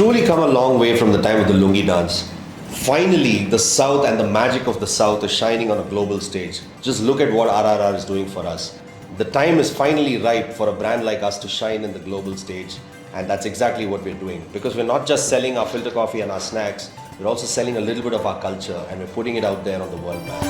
truly come a long way from the time of the lungi dance. Finally, the South and the magic of the South is shining on a global stage. Just look at what RRR is doing for us. The time is finally ripe for a brand like us to shine in the global stage, and that's exactly what we're doing. Because we're not just selling our filter coffee and our snacks, we're also selling a little bit of our culture, and we're putting it out there on the world map.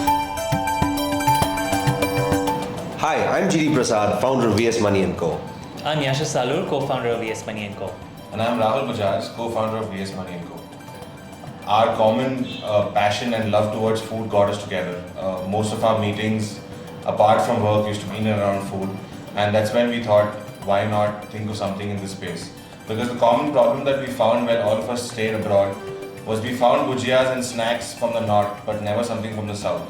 Hi, I'm GD Prasad, founder of VS Money & Co. I'm Yasha Salur, co-founder of VS Money & Co. And I'm Rahul Bajaj, co-founder of VS Money & Co. Our common passion and love towards food got us together. Most of our meetings, apart from work, used to be in and around food. And that's when we thought, why not think of something in this space? Because the common problem that we found when all of us stayed abroad was we found bhujiyas and snacks from the north, but never something from the south.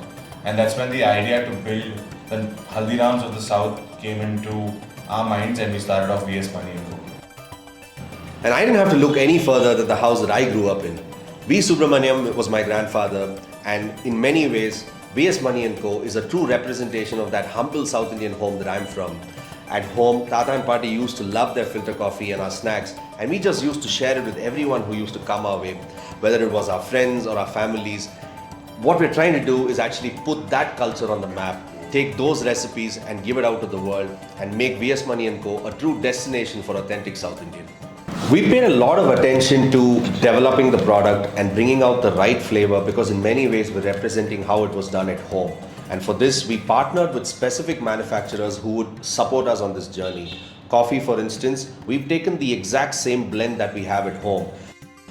And that's when the idea to build the Haldirams of the south came into our minds, and we started off VS Money & Co. And I didn't have to look any further than the house that I grew up in. V. Subramaniam was my grandfather, and in many ways, VS Money & Co. is a true representation of that humble South Indian home that I'm from. At home, Tata and Paati used to love their filter coffee and our snacks, and we just used to share it with everyone who used to come our way, whether it was our friends or our families. What we're trying to do is actually put that culture on the map, take those recipes and give it out to the world, and make VS Money & Co. a true destination for authentic South Indian. We paid a lot of attention to developing the product and bringing out the right flavor, because in many ways we're representing how it was done at home. And for this, we partnered with specific manufacturers who would support us on this journey. Coffee, for instance, we've taken the exact same blend that we have at home.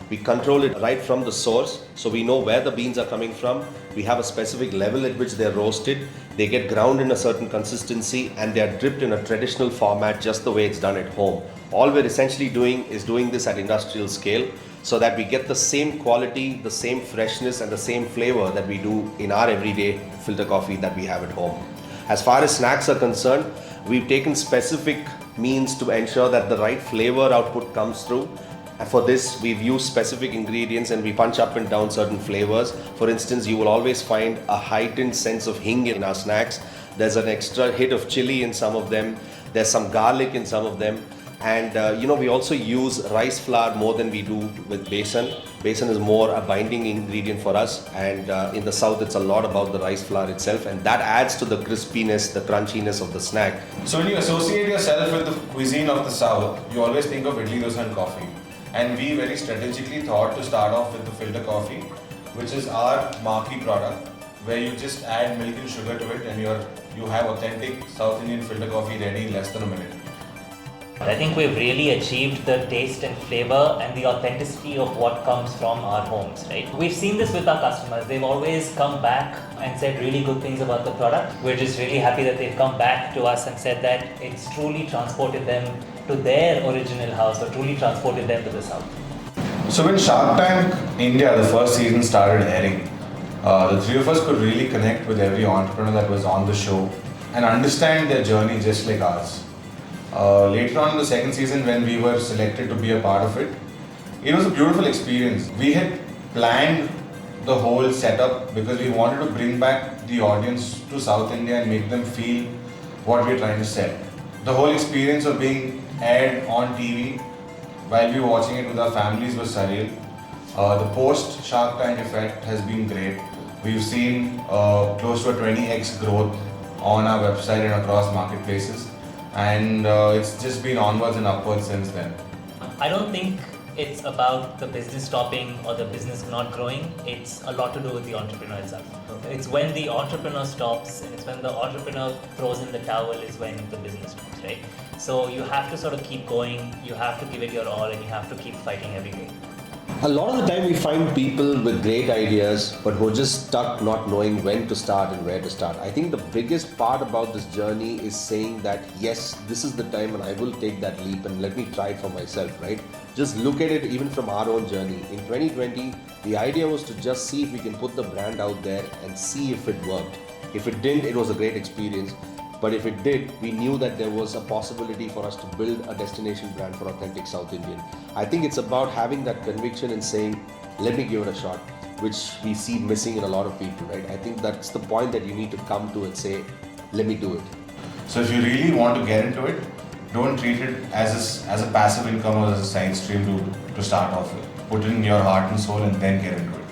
We control it right from the source, so we know where the beans are coming from. We have a specific level at which they're roasted. They get ground in a certain consistency, and they are dripped in a traditional format, just the way it's done at home. All we're essentially doing is doing this at industrial scale, so that we get the same quality, the same freshness and the same flavor that we do in our everyday filter coffee that we have at home. As far as snacks are concerned, we've taken specific means to ensure that the right flavor output comes through. And for this, we've used specific ingredients, and we punch up and down certain flavors. For instance, you will always find a heightened sense of hing in our snacks. There's an extra hit of chili in some of them. There's some garlic in some of them. And we also use rice flour more than we do with besan. Besan is more a binding ingredient for us, and in the south it's a lot about the rice flour itself, and that adds to the crispiness, the crunchiness of the snack. So when you associate yourself with the cuisine of the south, you always think of idli, dosa and coffee. And we very strategically thought to start off with the filter coffee, which is our marquee product, where you just add milk and sugar to it, and you have authentic South Indian filter coffee ready in less than a minute. I think we've really achieved the taste and flavor and the authenticity of what comes from our homes, right? We've seen this with our customers. They've always come back and said really good things about the product. We're just really happy that they've come back to us and said that it's truly transported them to their original house, or truly transported them to the south. So when Shark Tank India, the first season, started airing, the three of us could really connect with every entrepreneur that was on the show and understand their journey just like ours. Later on in the second season, when we were selected to be a part of it, it was a beautiful experience. We had planned the whole setup because we wanted to bring back the audience to South India and make them feel what we're trying to sell. The whole experience of being aired on TV while we were watching it with our families was surreal. The post Shark Tank effect has been great. We've seen close to a 20x growth on our website and across marketplaces. And it's just been onwards and upwards since then. I don't think it's about the business stopping or the business not growing. It's a lot to do with the entrepreneur itself. It's when the entrepreneur stops, and it's when the entrepreneur throws in the towel is when the business stops, right? So you have to sort of keep going, you have to give it your all, and you have to keep fighting every day. A lot of the time we find people with great ideas, but who are just stuck not knowing when to start and where to start. I think the biggest part about this journey is saying that yes, this is the time and I will take that leap and let me try it for myself, right? Just look at it even from our own journey. In 2020, the idea was to just see if we can put the brand out there and see if it worked. If it didn't, it was a great experience. But if it did, we knew that there was a possibility for us to build a destination brand for authentic South Indian. I think it's about having that conviction and saying, let me give it a shot, which we see missing in a lot of people, right? I think that's the point that you need to come to and say, let me do it. So if you really want to get into it, Don't treat it as a passive income or as a side stream to start off with. Put in your heart and soul and then get into it.